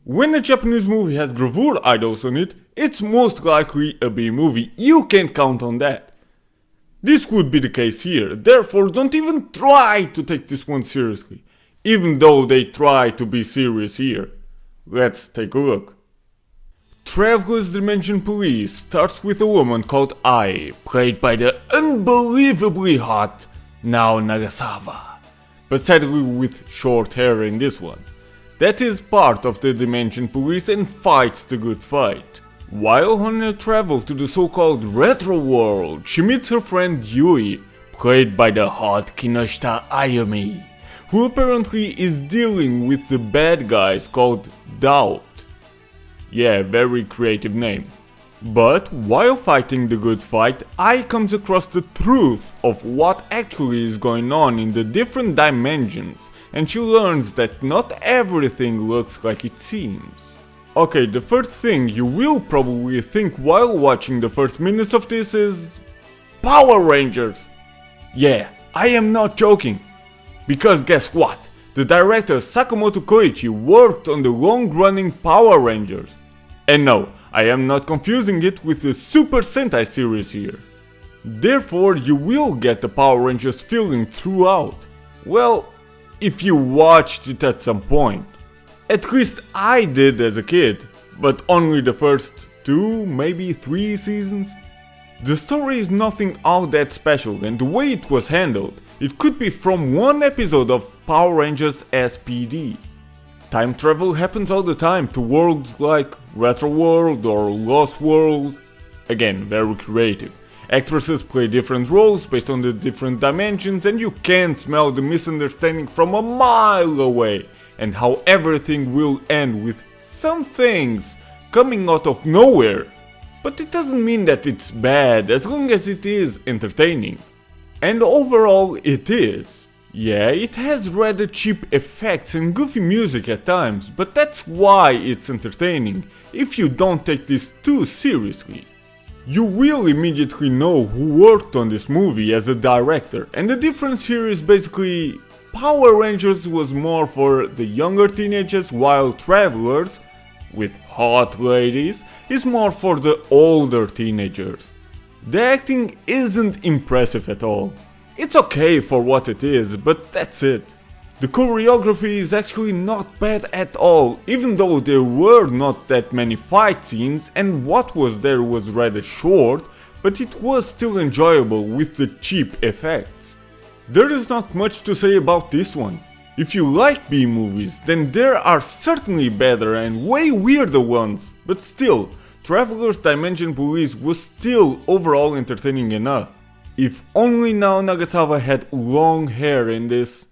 When a Japanese movie has gravure idols on it, it's most likely a B-movie, you can count on that. This would be the case here, therefore don't even try to take this one seriously, even though they try to be serious here. Let's take a look. Traveler's Dimension Police starts with a woman called Ai, played by the unbelievably hot Nao Nagasawa, but sadly with short hair in this one. That is part of the Dimension Police and fights the good fight. While on her travel to the so-called Retro World, she meets her friend Yui, played by the hot Kinoshita Ayumi, who apparently is dealing with the bad guys called Doubt. Yeah, very creative name. But while fighting the good fight, Ai comes across the truth of what actually is going on in the different dimensions, and she learns that not everything looks like it seems. Okay, the first thing you will probably think while watching the first minutes of this is... Power Rangers! Yeah, I am not joking. Because guess what? The director Sakamoto Koichi worked on the long-running Power Rangers. And no, I am not confusing it with the Super Sentai series here. Therefore, you will get the Power Rangers feeling throughout. Well, if you watched it at some point. At least I did as a kid, but only the first 2, maybe 3 seasons. The story is nothing all that special, and the way it was handled, it could be from one episode of Power Rangers SPD. Time travel happens all the time to worlds like Retro World or Lost World. Again, very creative. Actresses play different roles based on the different dimensions, and you can smell the misunderstanding from a mile away, and how everything will end with some things coming out of nowhere. But it doesn't mean that it's bad as long as it is entertaining. And overall it is. Yeah, it has rather cheap effects and goofy music at times, but that's why it's entertaining, if you don't take this too seriously. You will immediately know who worked on this movie as a director, and the difference here is basically Power Rangers was more for the younger teenagers, while Travelers, with hot ladies, is more for the older teenagers. The acting isn't impressive at all. It's okay for what it is, but that's it. The choreography is actually not bad at all, even though there were not that many fight scenes and what was there was rather short, but it was still enjoyable with the cheap effects. There is not much to say about this one. If you like B-movies, then there are certainly better and way weirder ones, but still, Traveler's Dimension Police was still overall entertaining enough. If only Nao Nagasawa had long hair in this.